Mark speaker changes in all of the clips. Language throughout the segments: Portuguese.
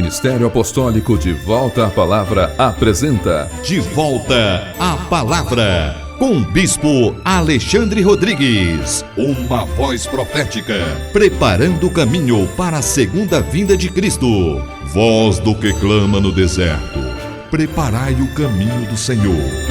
Speaker 1: Ministério Apostólico De Volta à Palavra apresenta
Speaker 2: De Volta à Palavra, com o Bispo Alexandre Rodrigues. Uma voz profética, preparando o caminho para a segunda vinda de Cristo. Voz do que clama no deserto, preparai o caminho do Senhor.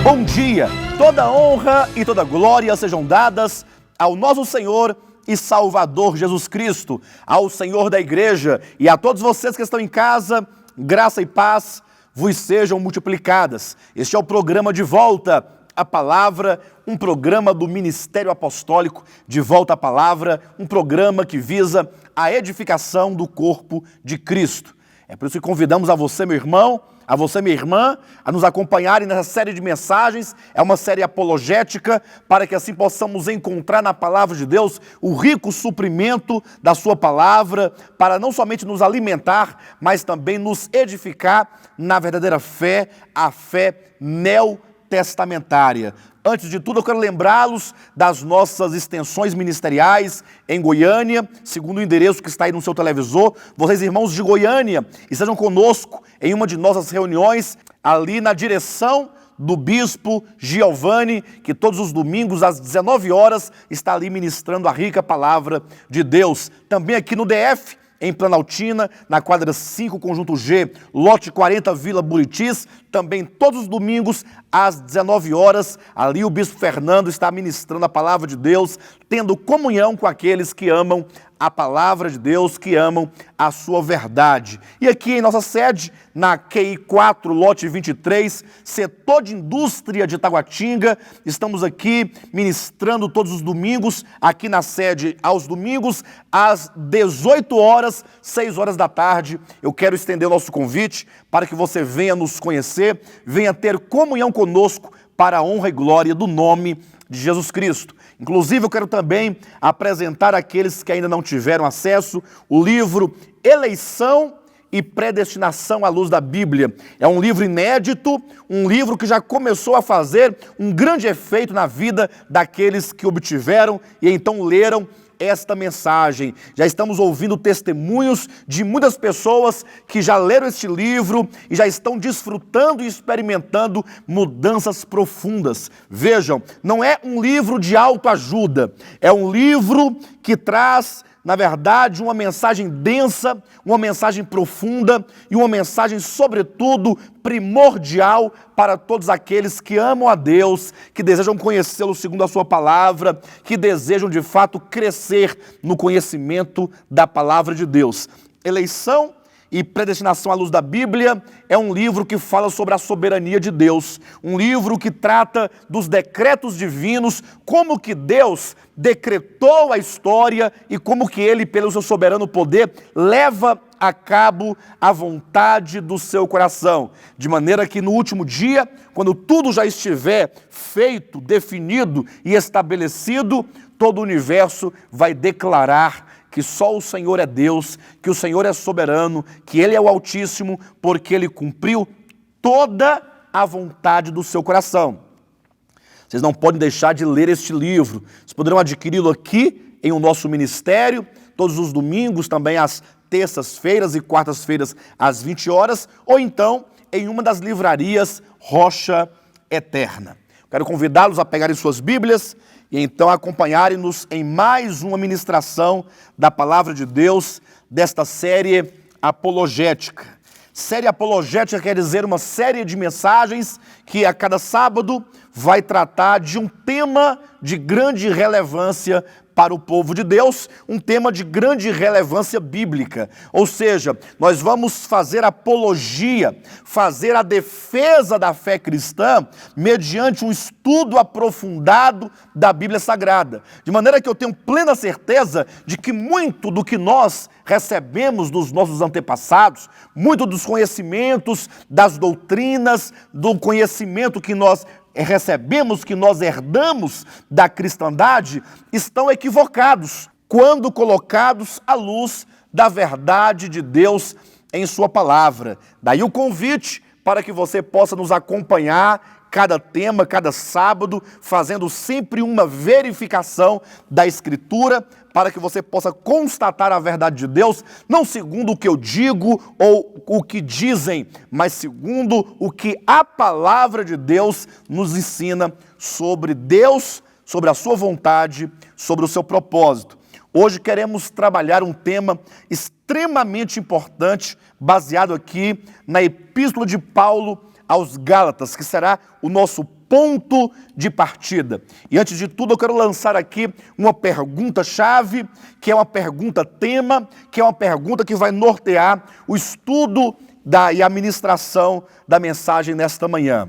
Speaker 3: Bom dia! Toda honra e toda glória sejam dadas ao nosso Senhor e Salvador Jesus Cristo, ao Senhor da Igreja e a todos vocês que estão em casa, graça e paz vos sejam multiplicadas. Este é o programa De Volta à Palavra, um programa do Ministério Apostólico De Volta à Palavra, um programa que visa a edificação do corpo de Cristo. É por isso que convidamos a você, meu irmão, a você, minha irmã, a nos acompanharem nessa série de mensagens. É uma série apologética para que assim possamos encontrar na palavra de Deus o rico suprimento da sua palavra, para não somente nos alimentar, mas também nos edificar na verdadeira fé, a fé neotestamentária. Antes de tudo, eu quero lembrá-los das nossas extensões ministeriais em Goiânia, segundo o endereço que está aí no seu televisor. Vocês, irmãos de Goiânia, estejam conosco em uma de nossas reuniões, ali na direção do Bispo Giovanni, que todos os domingos, às 19 horas, está ali ministrando a rica palavra de Deus. Também aqui no DF, em Planaltina, na quadra 5, Conjunto G, lote 40, Vila Buritis, também todos os domingos, às 19 horas, ali o Bispo Fernando está ministrando a palavra de Deus, tendo comunhão com aqueles que amam a palavra de Deus, que amam a sua verdade. E aqui em nossa sede, na QI 4, lote 23, setor de indústria de Taguatinga, estamos aqui ministrando todos os domingos, aqui na sede aos domingos, às 18 horas, 6 horas da tarde. Eu quero estender o nosso convite para que você venha nos conhecer, venha ter comunhão conosco para a honra e glória do nome de Jesus Cristo. Inclusive, eu quero também apresentar àqueles que ainda não tiveram acesso o livro Eleição e Predestinação à Luz da Bíblia. É um livro inédito, um livro que já começou a fazer um grande efeito na vida daqueles que obtiveram e então leram esta mensagem. Já estamos ouvindo testemunhos de muitas pessoas que já leram este livro e já estão desfrutando e experimentando mudanças profundas. Vejam, não é um livro de autoajuda, é um livro que traz, na verdade, uma mensagem densa, uma mensagem profunda e uma mensagem, sobretudo, primordial para todos aqueles que amam a Deus, que desejam conhecê-lo segundo a sua palavra, que desejam, de fato, crescer no conhecimento da palavra de Deus. Eleição e Predestinação à Luz da Bíblia é um livro que fala sobre a soberania de Deus, um livro que trata dos decretos divinos, como que Deus decretou a história e como que Ele, pelo seu soberano poder, leva a cabo a vontade do seu coração, de maneira que no último dia, quando tudo já estiver feito, definido e estabelecido, todo o universo vai declarar que só o Senhor é Deus, que o Senhor é soberano, que Ele é o Altíssimo, porque Ele cumpriu toda a vontade do seu coração. Vocês não podem deixar de ler este livro. Vocês poderão adquiri-lo aqui em o nosso ministério, todos os domingos, também às terças-feiras e quartas-feiras às 20 horas, ou então em uma das livrarias Rocha Eterna. Quero convidá-los a pegarem suas Bíblias e então acompanharem-nos em mais uma ministração da Palavra de Deus desta série apologética. Série apologética quer dizer uma série de mensagens que a cada sábado vai tratar de um tema de grande relevância para o povo de Deus, um tema de grande relevância bíblica. Ou seja, nós vamos fazer apologia, fazer a defesa da fé cristã mediante um estudo aprofundado da Bíblia Sagrada. De maneira que eu tenho plena certeza de que muito do que nós recebemos dos nossos antepassados, muito dos conhecimentos, das doutrinas, do conhecimento que nós recebemos, que nós herdamos da cristandade, estão equivocados quando colocados à luz da verdade de Deus em sua palavra. Daí o convite para que você possa nos acompanhar cada tema, cada sábado, fazendo sempre uma verificação da Escritura, para que você possa constatar a verdade de Deus, não segundo o que eu digo ou o que dizem, mas segundo o que a palavra de Deus nos ensina sobre Deus, sobre a sua vontade, sobre o seu propósito. Hoje queremos trabalhar um tema extremamente importante, baseado aqui na Epístola de Paulo aos Gálatas, que será o nosso ponto de partida. E antes de tudo eu quero lançar aqui uma pergunta-chave, que é uma pergunta-tema, que é uma pergunta que vai nortear o estudo e a ministração da mensagem nesta manhã.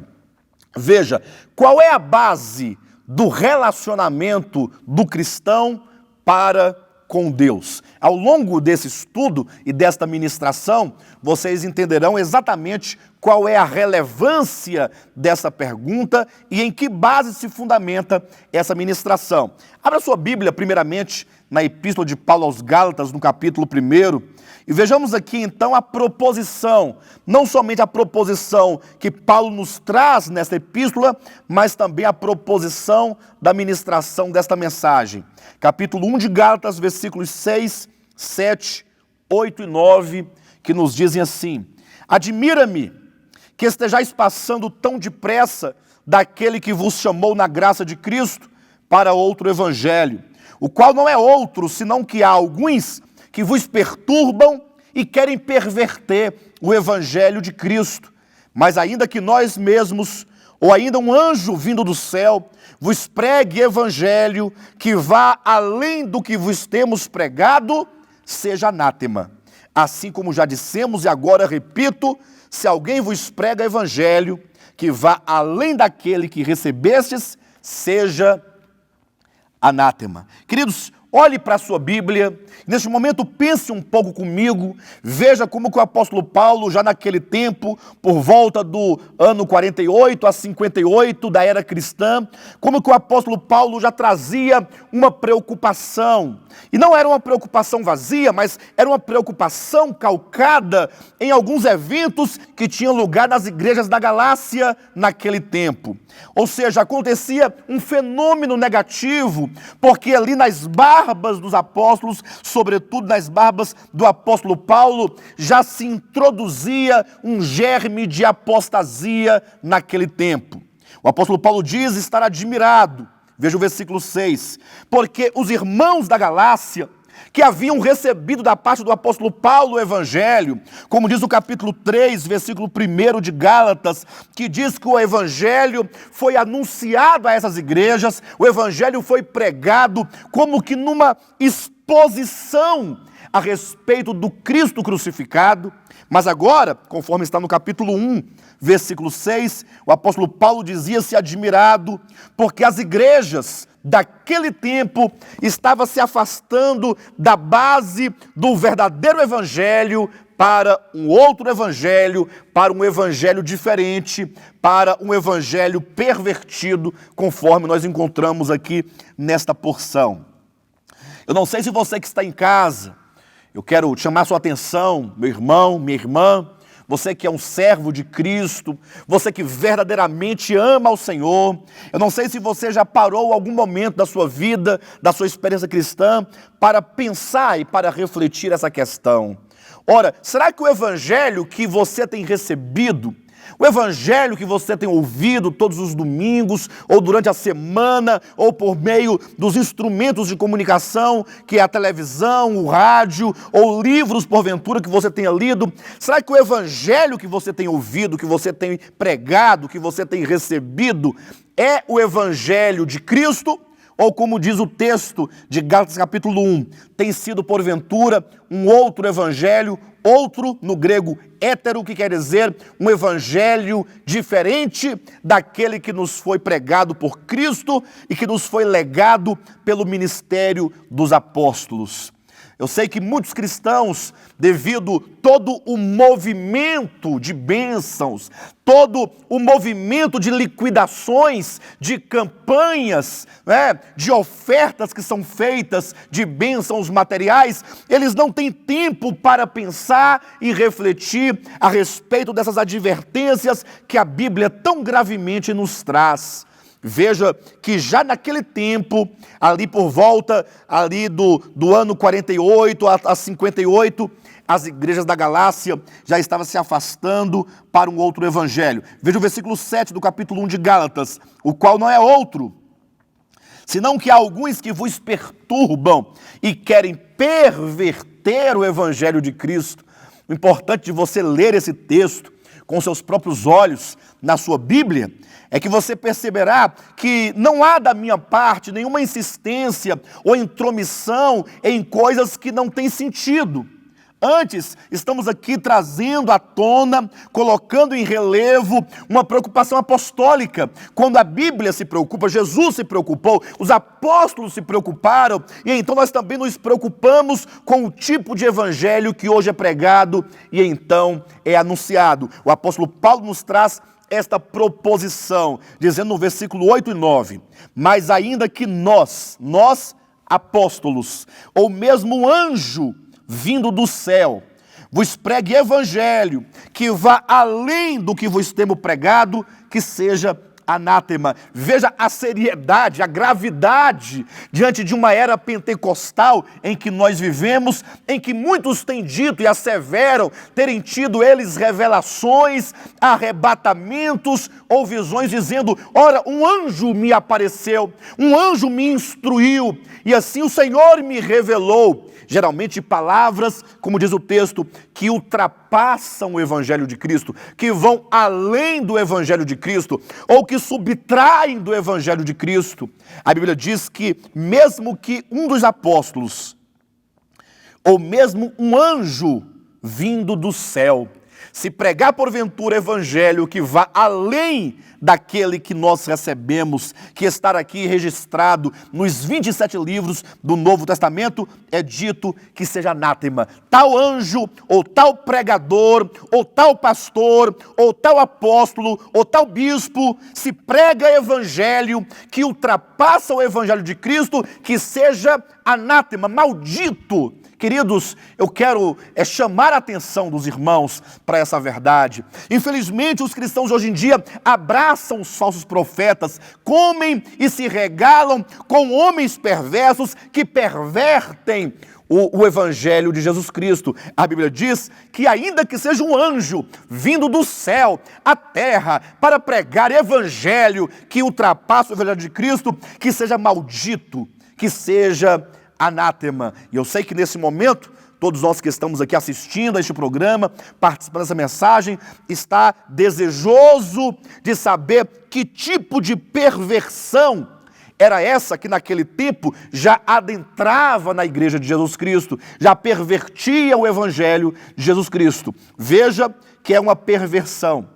Speaker 3: Veja, qual é a base do relacionamento do cristão para com Deus? Ao longo desse estudo e desta ministração, vocês entenderão exatamente qual é a relevância dessa pergunta e em que base se fundamenta essa ministração. Abra sua Bíblia, primeiramente, na Epístola de Paulo aos Gálatas, no capítulo 1, e vejamos aqui, então, a proposição, não somente a proposição que Paulo nos traz nesta epístola, mas também a proposição da ministração desta mensagem. Capítulo 1 de Gálatas, versículos 6, 7, 8 e 9, que nos dizem assim: admira-me que estejais passando tão depressa daquele que vos chamou na graça de Cristo para outro evangelho, o qual não é outro, senão que há alguns que vos perturbam e querem perverter o evangelho de Cristo. Mas ainda que nós mesmos, ou ainda um anjo vindo do céu, vos pregue evangelho que vá além do que vos temos pregado, seja anátema. Assim como já dissemos e agora repito, se alguém vos prega evangelho que vá além daquele que recebestes, seja anátema. Queridos, olhe para a sua Bíblia, neste momento pense um pouco comigo, veja como que o apóstolo Paulo, já naquele tempo, por volta do ano 48 a 58 da era cristã, como que o apóstolo Paulo já trazia uma preocupação. E não era uma preocupação vazia, mas era uma preocupação calcada em alguns eventos que tinham lugar nas igrejas da Galácia naquele tempo. Ou seja, acontecia um fenômeno negativo, porque ali nas barbas dos apóstolos, sobretudo nas barbas do apóstolo Paulo, já se introduzia um germe de apostasia naquele tempo. O apóstolo Paulo diz estar admirado, veja o versículo 6, porque os irmãos da Galácia, que haviam recebido da parte do apóstolo Paulo o evangelho, como diz o capítulo 3, versículo 1 de Gálatas, que diz que o evangelho foi anunciado a essas igrejas, o evangelho foi pregado como que numa exposição a respeito do Cristo crucificado. Mas agora, conforme está no capítulo 1, versículo 6, o apóstolo Paulo dizia-se admirado, porque as igrejas daquele tempo estavam se afastando da base do verdadeiro evangelho para um outro evangelho, para um evangelho diferente, para um evangelho pervertido, conforme nós encontramos aqui nesta porção. Eu não sei se você que está em casa, eu quero chamar sua atenção, meu irmão, minha irmã, você que é um servo de Cristo, você que verdadeiramente ama ao Senhor. Eu não sei se você já parou algum momento da sua vida, da sua experiência cristã, para pensar e para refletir essa questão. Ora, será que o evangelho que você tem recebido, o evangelho que você tem ouvido todos os domingos, ou durante a semana, ou por meio dos instrumentos de comunicação, que é a televisão, o rádio, ou livros, porventura, que você tenha lido, será que o evangelho que você tem ouvido, que você tem pregado, que você tem recebido, é o evangelho de Cristo, ou como diz o texto de Gálatas capítulo 1, tem sido porventura um outro evangelho, outro no grego hétero, que quer dizer um evangelho diferente daquele que nos foi pregado por Cristo e que nos foi legado pelo ministério dos apóstolos. Eu sei que muitos cristãos, devido todo o movimento de bênçãos, todo o movimento de liquidações, de campanhas, de ofertas que são feitas de bênçãos materiais, eles não têm tempo para pensar e refletir a respeito dessas advertências que a Bíblia tão gravemente nos traz. Veja que já naquele tempo, ali por volta ali do ano 48 a 58, as igrejas da Galácia já estavam se afastando para um outro evangelho. Veja o versículo 7 do capítulo 1 de Gálatas, o qual não é outro, senão que há alguns que vos perturbam e querem perverter o evangelho de Cristo. O importante de você ler esse texto com seus próprios olhos na sua Bíblia é que você perceberá que não há da minha parte nenhuma insistência ou intromissão em coisas que não têm sentido. Antes, estamos aqui trazendo à tona, colocando em relevo uma preocupação apostólica. Quando a Bíblia se preocupa, Jesus se preocupou, os apóstolos se preocuparam, e então nós também nos preocupamos com o tipo de evangelho que hoje é pregado e então é anunciado. O apóstolo Paulo nos traz esta proposição, dizendo no versículo 8 e 9, mas ainda que nós apóstolos, ou mesmo anjo vindo do céu, vos pregue evangelho que vá além do que vos temos pregado, que seja anátema. Veja a seriedade, a gravidade diante de uma era pentecostal em que nós vivemos, em que muitos têm dito e asseveram terem tido eles revelações, arrebatamentos ou visões dizendo, ora, um anjo me apareceu, um anjo me instruiu e assim o Senhor me revelou. Geralmente palavras, como diz o texto, que ultrapassam o evangelho de Cristo, que vão além do evangelho de Cristo, ou que subtraem do evangelho de Cristo. A Bíblia diz que mesmo que um dos apóstolos, ou mesmo um anjo vindo do céu, se pregar porventura evangelho que vá além daquele que nós recebemos, que está aqui registrado nos 27 livros do Novo Testamento, é dito que seja anátema. Tal anjo, ou tal pregador, ou tal pastor, ou tal apóstolo, ou tal bispo, se prega evangelho que ultrapassa o evangelho de Cristo, que seja anátema, maldito. Queridos, eu quero chamar a atenção dos irmãos para essa verdade. Infelizmente, os cristãos hoje em dia abraçam os falsos profetas, comem e se regalam com homens perversos que pervertem o evangelho de Jesus Cristo. A Bíblia diz que ainda que seja um anjo vindo do céu à terra para pregar evangelho que ultrapassa o evangelho de Cristo, que seja maldito, que seja anátema. E eu sei que nesse momento, todos nós que estamos aqui assistindo a este programa, participando dessa mensagem, está desejoso de saber que tipo de perversão era essa que naquele tempo já adentrava na igreja de Jesus Cristo, já pervertia o evangelho de Jesus Cristo. Veja que é uma perversão.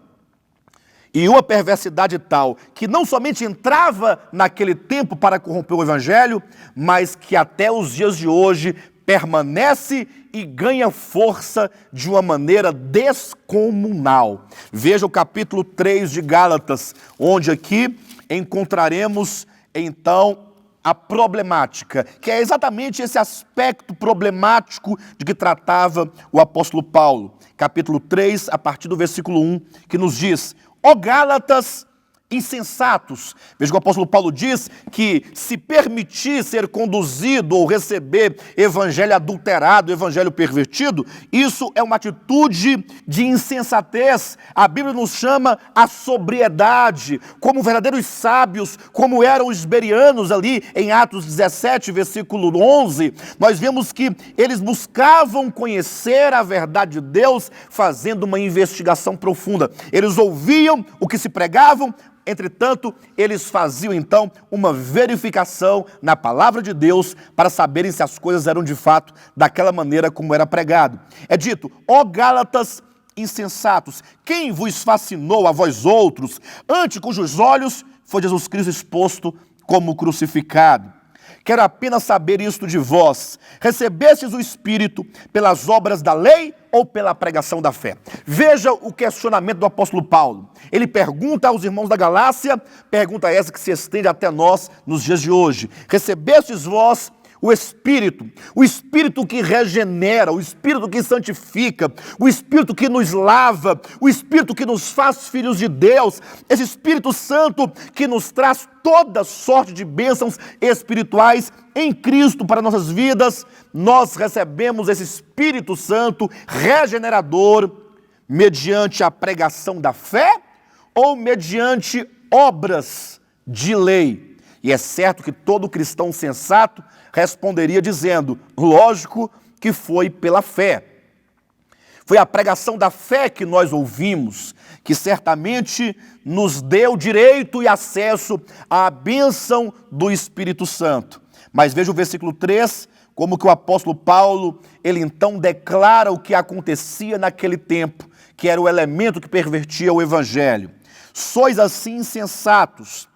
Speaker 3: E uma perversidade tal, que não somente entrava naquele tempo para corromper o evangelho, mas que até os dias de hoje permanece e ganha força de uma maneira descomunal. Veja o capítulo 3 de Gálatas, onde aqui encontraremos então a problemática, que é exatamente esse aspecto problemático de que tratava o apóstolo Paulo. Capítulo 3, a partir do versículo 1, que nos diz: ó Gálatas insensatos. Veja que o apóstolo Paulo diz que se permitir ser conduzido ou receber evangelho adulterado, evangelho pervertido, isso é uma atitude de insensatez. A Bíblia nos chama a sobriedade, como verdadeiros sábios, como eram os bereanos ali em Atos 17, versículo 11. Nós vemos que eles buscavam conhecer a verdade de Deus, fazendo uma investigação profunda. Eles ouviam o que se pregavam, Entretanto, eles faziam então uma verificação na palavra de Deus para saberem se as coisas eram de fato daquela maneira como era pregado. É dito: ó Gálatas insensatos, quem vos fascinou a vós outros, ante cujos olhos foi Jesus Cristo exposto como crucificado? Quero apenas saber isto de vós: recebestes o Espírito pelas obras da lei ou pela pregação da fé? Veja o questionamento do apóstolo Paulo. Ele pergunta aos irmãos da Galácia, pergunta essa que se estende até nós nos dias de hoje: recebestes vós o Espírito que regenera, o Espírito que santifica, o Espírito que nos lava, o Espírito que nos faz filhos de Deus, esse Espírito Santo que nos traz toda sorte de bênçãos espirituais em Cristo para nossas vidas. Nós recebemos esse Espírito Santo regenerador mediante a pregação da fé ou mediante obras de lei? E é certo que todo cristão sensato responderia dizendo: lógico que foi pela fé. Foi a pregação da fé que nós ouvimos, que certamente nos deu direito e acesso à bênção do Espírito Santo. Mas veja o versículo 3, como que o apóstolo Paulo, ele então declara o que acontecia naquele tempo, que era o elemento que pervertia o evangelho. Sois assim insensatos,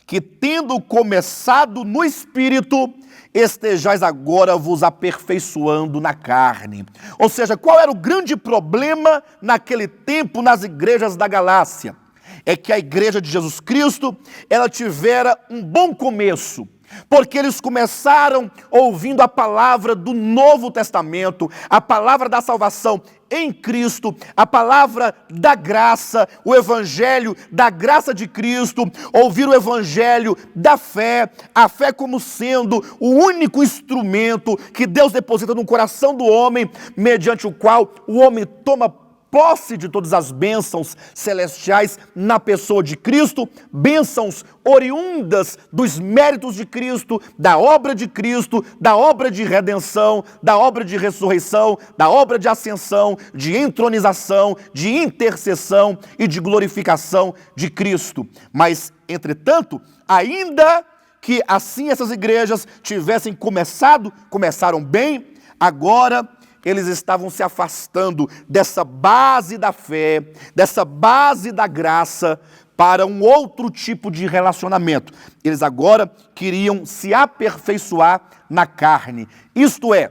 Speaker 3: que tendo começado no Espírito, estejais agora vos aperfeiçoando na carne. Ou seja, qual era o grande problema naquele tempo nas igrejas da Galácia? É que a igreja de Jesus Cristo, ela tivera um bom começo, porque eles começaram ouvindo a palavra do Novo Testamento, a palavra da salvação em Cristo, a palavra da graça, o evangelho da graça de Cristo, ouvir o evangelho da fé, a fé como sendo o único instrumento que Deus deposita no coração do homem, mediante o qual o homem toma posse de todas as bênçãos celestiais na pessoa de Cristo, bênçãos oriundas dos méritos de Cristo, da obra de Cristo, da obra de redenção, da obra de ressurreição, da obra de ascensão, de entronização, de intercessão e de glorificação de Cristo. Mas, entretanto, ainda que assim essas igrejas tivessem começaram bem, agora eles estavam se afastando dessa base da fé, dessa base da graça, para um outro tipo de relacionamento. Eles agora queriam se aperfeiçoar na carne. Isto é,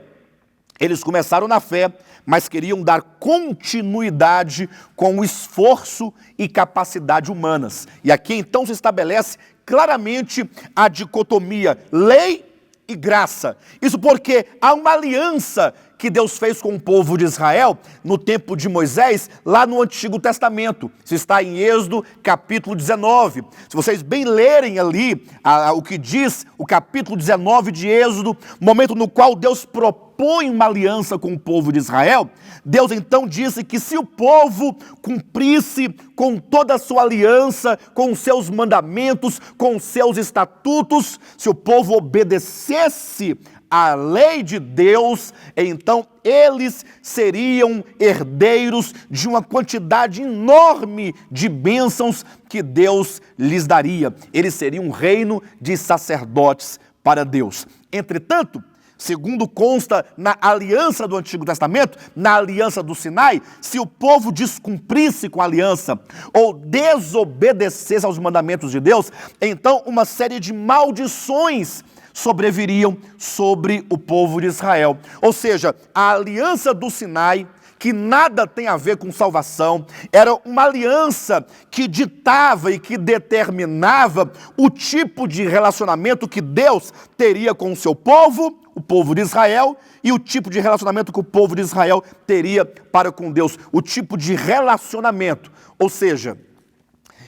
Speaker 3: eles começaram na fé, mas queriam dar continuidade com o esforço e capacidade humanas. E aqui então se estabelece claramente a dicotomia lei e graça. Isso porque há uma aliança que Deus fez com o povo de Israel no tempo de Moisés, lá no Antigo Testamento. Isso está em Êxodo, capítulo 19. Se vocês bem lerem ali o que diz o capítulo 19 de Êxodo, momento no qual Deus propõe uma aliança com o povo de Israel, Deus então disse que se o povo cumprisse com toda a sua aliança, com os seus mandamentos, com os seus estatutos, se o povo obedecesse a lei de Deus, então eles seriam herdeiros de uma quantidade enorme de bênçãos que Deus lhes daria. Eles seriam um reino de sacerdotes para Deus. Entretanto, segundo consta na aliança do Antigo Testamento, na aliança do Sinai, se o povo descumprisse com a aliança ou desobedecesse aos mandamentos de Deus, então uma série de maldições sobreviriam sobre o povo de Israel. Ou seja, a aliança do Sinai, que nada tem a ver com salvação, era uma aliança que ditava e que determinava o tipo de relacionamento que Deus teria com o seu povo, o povo de Israel, e o tipo de relacionamento que o povo de Israel teria para com Deus, o tipo de relacionamento. Ou seja,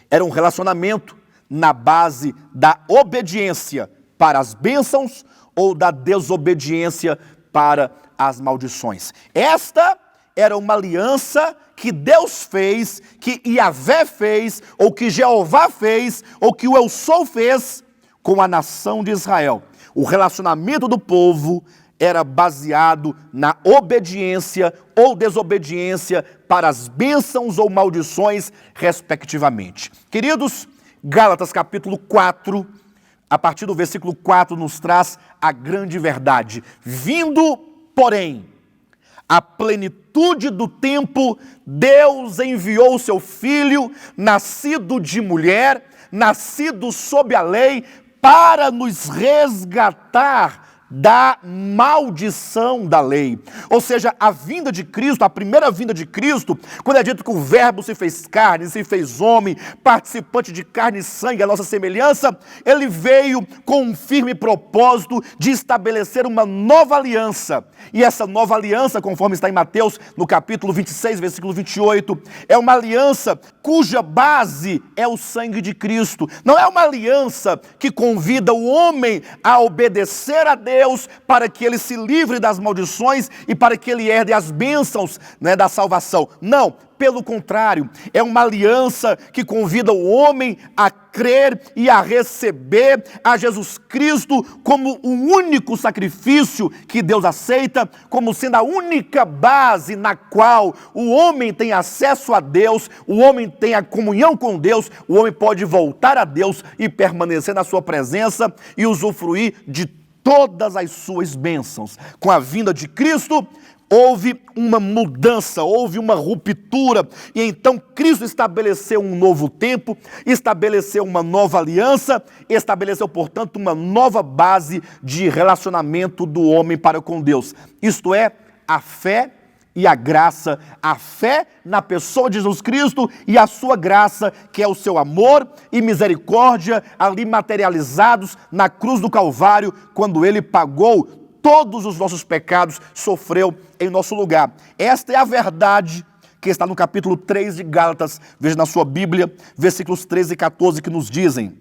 Speaker 3: era um relacionamento na base da obediência para as bênçãos ou da desobediência para as maldições. Esta era uma aliança que Deus fez, que Yahvé fez, ou que Jeová fez, ou que o Eu Sou fez com a nação de Israel. O relacionamento do povo era baseado na obediência ou desobediência para as bênçãos ou maldições, respectivamente. Queridos, Gálatas capítulo 4, a partir do versículo 4, nos traz a grande verdade. Vindo, porém, a plenitude do tempo, Deus enviou o seu Filho, nascido de mulher, nascido sob a lei, para nos resgatar da maldição da lei. Ou seja, a vinda de Cristo, a primeira vinda de Cristo, quando é dito que o verbo se fez carne, se fez homem, participante de carne e sangue, a nossa semelhança, ele veio com um firme propósito de estabelecer uma nova aliança. E essa nova aliança, conforme está em Mateus, no capítulo 26, versículo 28, é uma aliança cuja base é o sangue de Cristo. Não é uma aliança que convida o homem a obedecer a Deus para que ele se livre das maldições e para que ele herde as bênçãos, da salvação. Não, pelo contrário, é uma aliança que convida o homem a crer e a receber a Jesus Cristo como o único sacrifício que Deus aceita, como sendo a única base na qual o homem tem acesso a Deus, o homem tem a comunhão com Deus, o homem pode voltar a Deus e permanecer na sua presença e usufruir de todas as suas bênçãos. Com a vinda de Cristo, houve uma mudança, houve uma ruptura, e então Cristo estabeleceu um novo tempo, estabeleceu uma nova aliança, estabeleceu, portanto, uma nova base de relacionamento do homem para com Deus. Isto é, a fé e a graça, a fé na pessoa de Jesus Cristo e a sua graça, que é o seu amor e misericórdia ali materializados na cruz do Calvário, quando ele pagou todos os nossos pecados, sofreu em nosso lugar. Esta é a verdade que está no capítulo 3 de Gálatas, veja na sua Bíblia, versículos 13 e 14, que nos dizem: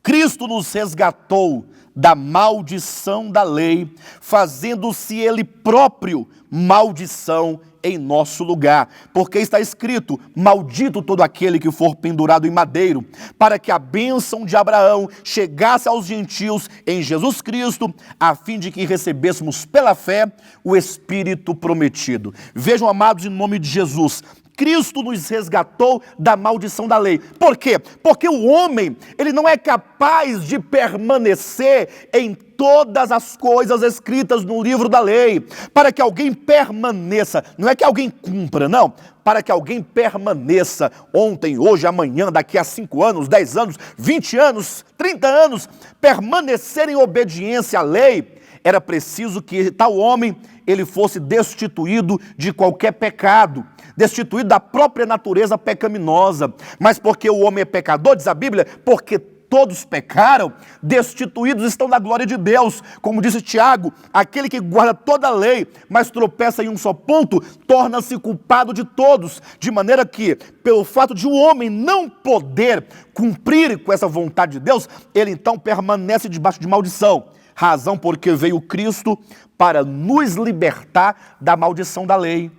Speaker 3: Cristo nos resgatou da maldição da lei, fazendo-se ele próprio maldição em nosso lugar. Porque está escrito: maldito todo aquele que for pendurado em madeiro, para que a bênção de Abraão chegasse aos gentios em Jesus Cristo, a fim de que recebêssemos pela fé o Espírito prometido. Vejam, amados, em nome de Jesus, Cristo nos resgatou da maldição da lei. Por quê? Porque o homem, ele não é capaz de permanecer em todas as coisas escritas no livro da lei. Para que alguém permaneça, não é que alguém cumpra, não. Para que alguém permaneça ontem, hoje, amanhã, daqui a 5 anos, 10 anos, 20 anos, 30 anos, permanecer em obediência à lei, era preciso que tal homem, ele fosse destituído de qualquer pecado, destituído da própria natureza pecaminosa. Mas porque o homem é pecador, diz a Bíblia, porque todos pecaram, destituídos estão da glória de Deus. Como disse Tiago, aquele que guarda toda a lei, mas tropeça em um só ponto, torna-se culpado de todos. De maneira que, pelo fato de o homem não poder cumprir com essa vontade de Deus, ele então permanece debaixo de maldição. Razão porque veio Cristo para nos libertar da maldição da lei.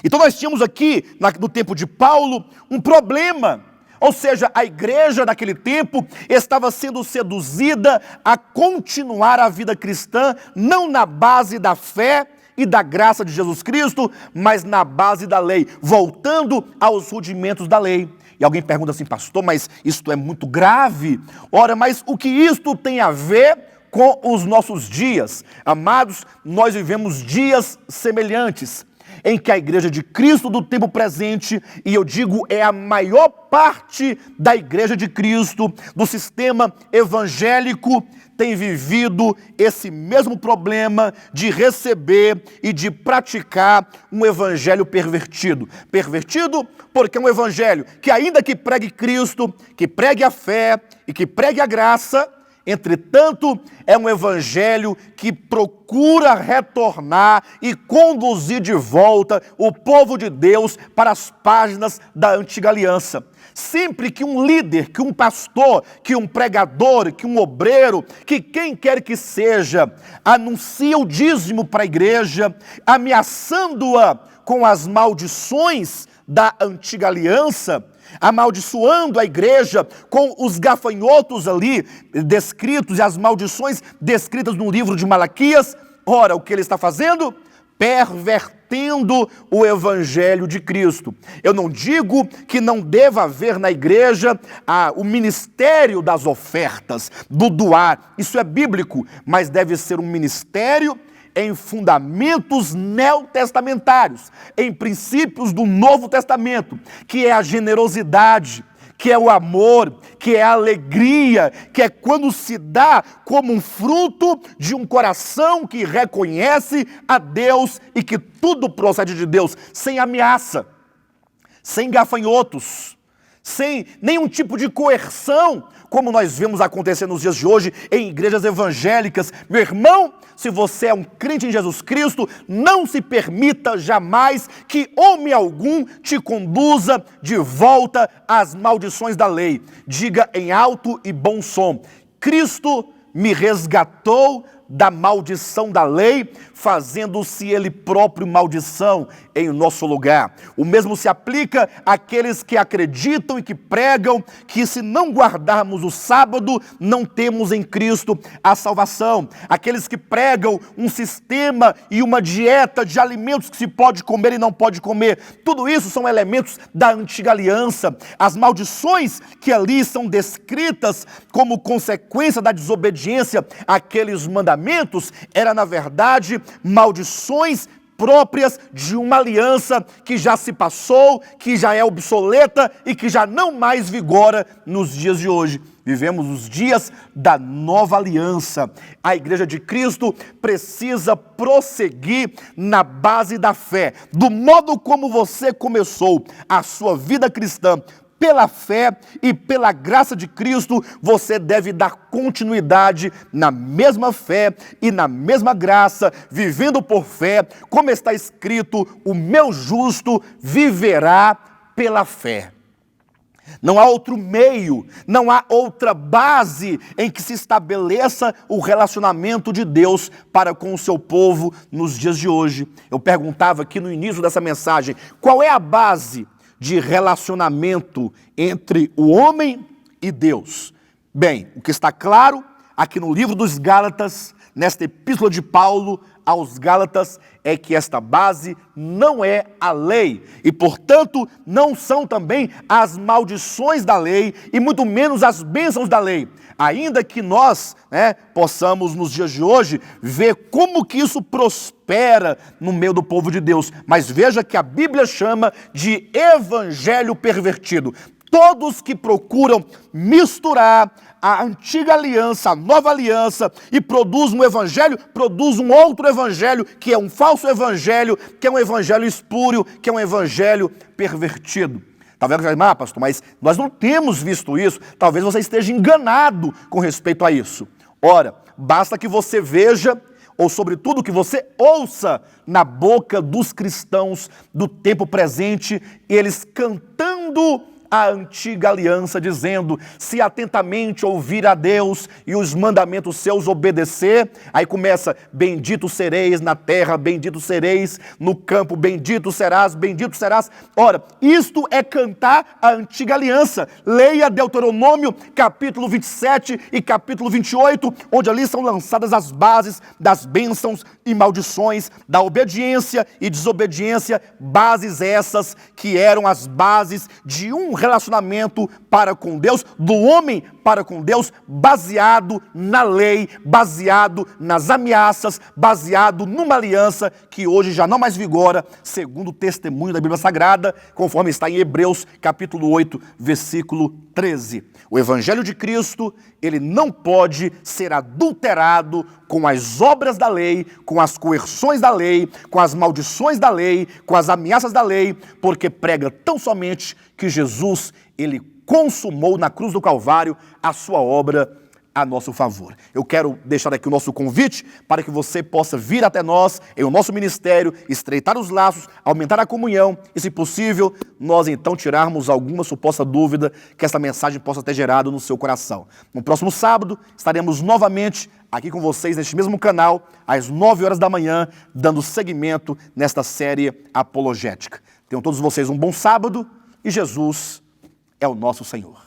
Speaker 3: Então nós tínhamos aqui, no tempo de Paulo, um problema. Ou seja, a igreja naquele tempo estava sendo seduzida a continuar a vida cristã, não na base da fé e da graça de Jesus Cristo, mas na base da lei, voltando aos rudimentos da lei. E alguém pergunta assim: pastor, mas isto é muito grave? Ora, mas o que isto tem a ver com os nossos dias? Amados, nós vivemos dias semelhantes, em que a igreja de Cristo do tempo presente, e eu digo, é a maior parte da igreja de Cristo, do sistema evangélico, tem vivido esse mesmo problema de receber e de praticar um evangelho pervertido. Pervertido porque é um evangelho que, ainda que pregue Cristo, que pregue a fé e que pregue a graça, entretanto, é um evangelho que procura retornar e conduzir de volta o povo de Deus para as páginas da antiga aliança. Sempre que um líder, que um pastor, que um pregador, que um obreiro, que quem quer que seja, anuncia o dízimo para a igreja, ameaçando-a com as maldições da antiga aliança, amaldiçoando a igreja com os gafanhotos ali descritos e as maldições descritas no livro de Malaquias, ora, o que ele está fazendo? Pervertendo pervertendo o evangelho de Cristo. Eu não digo que não deva haver na igreja o ministério das ofertas, do doar. Isso é bíblico, mas deve ser um ministério em fundamentos neotestamentários, em princípios do Novo Testamento, que é a generosidade, que é o amor, que é a alegria, que é quando se dá como um fruto de um coração que reconhece a Deus e que tudo procede de Deus, sem ameaça, sem gafanhotos, sem nenhum tipo de coerção, como nós vemos acontecer nos dias de hoje em igrejas evangélicas. Meu irmão, se você é um crente em Jesus Cristo, não se permita jamais que homem algum te conduza de volta às maldições da lei. Diga em alto e bom som: Cristo me resgatou da maldição da lei, fazendo-se ele próprio maldição em nosso lugar. O mesmo se aplica àqueles que acreditam e que pregam que se não guardarmos o sábado, não temos em Cristo a salvação. Aqueles que pregam um sistema e uma dieta de alimentos que se pode comer e não pode comer. Tudo isso são elementos da antiga aliança. As maldições que ali são descritas como consequência da desobediência àqueles mandamentos era, na verdade, maldições próprias de uma aliança que já se passou, que já é obsoleta e que já não mais vigora nos dias de hoje. Vivemos os dias da nova aliança. A Igreja de Cristo precisa prosseguir na base da fé, do modo como você começou a sua vida cristã. Pela fé e pela graça de Cristo, você deve dar continuidade na mesma fé e na mesma graça, vivendo por fé, como está escrito: o meu justo viverá pela fé. Não há outro meio, não há outra base em que se estabeleça o relacionamento de Deus para com o seu povo nos dias de hoje. Eu perguntava aqui no início dessa mensagem: qual é a base de relacionamento entre o homem e Deus? Bem, o que está claro aqui no livro dos Gálatas, nesta epístola de Paulo aos Gálatas, é que esta base não é a lei e, portanto, não são também as maldições da lei e muito menos as bênçãos da lei. Ainda que nós possamos nos dias de hoje ver como que isso prospera no meio do povo de Deus, mas veja que a Bíblia chama de evangelho pervertido. Todos que procuram misturar a antiga aliança, a nova aliança, e produzem um evangelho, produzem um outro evangelho, que é um falso evangelho, que é um evangelho espúrio, que é um evangelho pervertido. Talvez você diga: pastor, mas nós não temos visto isso. Talvez você esteja enganado com respeito a isso. Ora, basta que você veja, ou sobretudo que você ouça na boca dos cristãos do tempo presente, eles cantando a antiga aliança, dizendo: se atentamente ouvir a Deus e os mandamentos seus obedecer. Aí começa: bendito sereis na terra, bendito sereis no campo, bendito serás, bendito serás. Ora, isto é cantar a antiga aliança. Leia Deuteronômio capítulo 27 e capítulo 28, onde ali são lançadas as bases das bênçãos e maldições, da obediência e desobediência, bases essas que eram as bases de um relacionamento para com Deus, do homem para com Deus, baseado na lei, baseado nas ameaças, baseado numa aliança que hoje já não mais vigora, segundo o testemunho da Bíblia Sagrada, conforme está em Hebreus capítulo 8, versículo 13. O Evangelho de Cristo, ele não pode ser adulterado com as obras da lei, com as coerções da lei, com as maldições da lei, com as ameaças da lei, porque prega tão somente que Jesus, ele consumou na cruz do Calvário a sua obra a nosso favor. Eu quero deixar aqui o nosso convite para que você possa vir até nós, em o nosso ministério, estreitar os laços, aumentar a comunhão e, se possível, nós então tirarmos alguma suposta dúvida que essa mensagem possa ter gerado no seu coração. No próximo sábado, estaremos novamente aqui com vocês neste mesmo canal, às 9 horas da manhã, dando seguimento nesta série apologética. Tenham todos vocês um bom sábado e Jesus é o nosso Senhor.